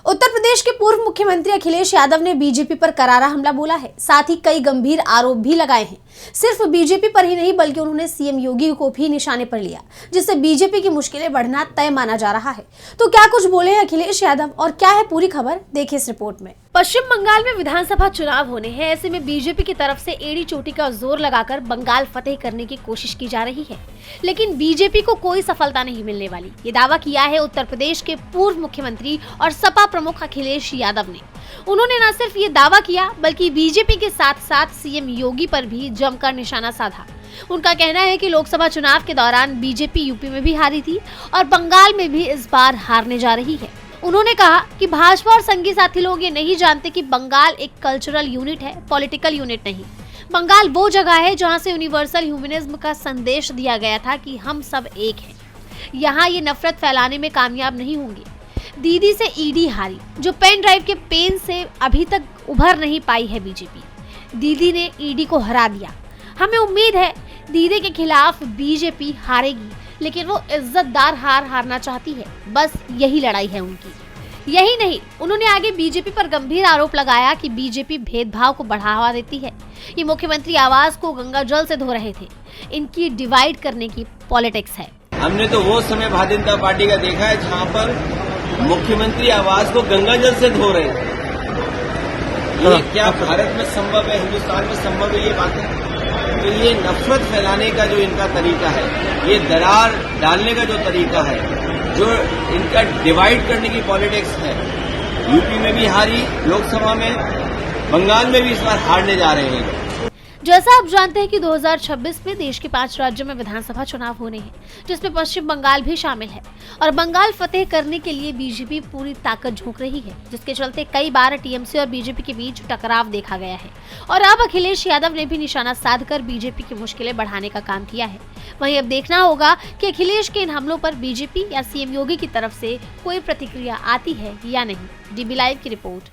उत्तर प्रदेश के पूर्व मुख्यमंत्री अखिलेश यादव ने बीजेपी पर करारा हमला बोला है। साथ ही कई गंभीर आरोप भी लगाए हैं। सिर्फ बीजेपी पर ही नहीं बल्कि उन्होंने सीएम योगी को भी निशाने पर लिया, जिससे बीजेपी की मुश्किलें बढ़ना तय माना जा रहा है। तो क्या कुछ बोले हैं अखिलेश यादव और क्या है पूरी खबर, देखिए इस रिपोर्ट में। पश्चिम बंगाल में विधानसभा चुनाव होने हैं, ऐसे में बीजेपी की तरफ से एड़ी चोटी का जोर लगाकर बंगाल फतेह करने की कोशिश की जा रही है, लेकिन बीजेपी को कोई सफलता नहीं मिलने वाली। ये दावा किया है उत्तर प्रदेश के पूर्व मुख्यमंत्री और सपा प्रमुख अखिलेश यादव ने। उन्होंने न सिर्फ ये दावा किया बल्कि बीजेपी के साथ साथ सीएम योगी पर भी जमकर निशाना साधा। उनका कहना है कि लोकसभा चुनाव के दौरान बीजेपी यूपी में भी हारी थी और बंगाल में भी इस बार हारने जा रही है। उन्होंने कहा कि भाजपा और संगी साथी लोग ये नहीं जानते कि बंगाल एक कल्चरल यूनिट है, पॉलिटिकल यूनिट नहीं। बंगाल वो जगह है जहां से यूनिवर्सल ह्यूमनिज्म का संदेश दिया गया था कि हम सब एक हैं। यहाँ ये नफरत फैलाने में कामयाब नहीं होंगे। दीदी से ईडी हारी, जो पेन ड्राइव के पेन से अभी तक उभर नहीं पाई है बीजेपी। दीदी ने ईडी को हरा दिया। हमें उम्मीद है दीदी के खिलाफ बीजेपी हारेगी, लेकिन वो इज्जतदार हार हारना चाहती है। बस यही लड़ाई है उनकी। यही नहीं, उन्होंने आगे बीजेपी पर गंभीर आरोप लगाया कि बीजेपी भेदभाव को बढ़ावा देती है। ये मुख्यमंत्री आवास को गंगा जल से धो रहे थे। इनकी डिवाइड करने की पॉलिटिक्स है। हमने तो वो समय भारतीय जनता पार्टी का देखा है जहाँ पर मुख्यमंत्री आवास को गंगा जल से धो रहे थे। ये क्या भारत में संभव है, हिंदुस्तान में संभव है ये बातें? तो ये नफरत फैलाने का जो इनका तरीका है, ये दरार डालने का जो तरीका है, जो इनका डिवाइड करने की पॉलिटिक्स है, यूपी में भी हारी लोकसभा में, बंगाल में भी इस बार हारने जा रहे हैं। जैसा आप जानते हैं कि 2026 में देश के 5 राज्यों में विधानसभा चुनाव होने हैं, जिसमें पश्चिम बंगाल भी शामिल है और बंगाल फतेह करने के लिए बीजेपी पूरी ताकत झोंक रही है, जिसके चलते कई बार टीएमसी और बीजेपी के बीच टकराव देखा गया है। और अब अखिलेश यादव ने भी निशाना साधकर बीजेपी की मुश्किलें बढ़ाने का काम किया है। वहीं अब देखना होगा कि अखिलेश के इन हमलों पर बीजेपी या सीएम योगी की तरफ से कोई प्रतिक्रिया आती है या नहीं। डीबी लाइव की रिपोर्ट।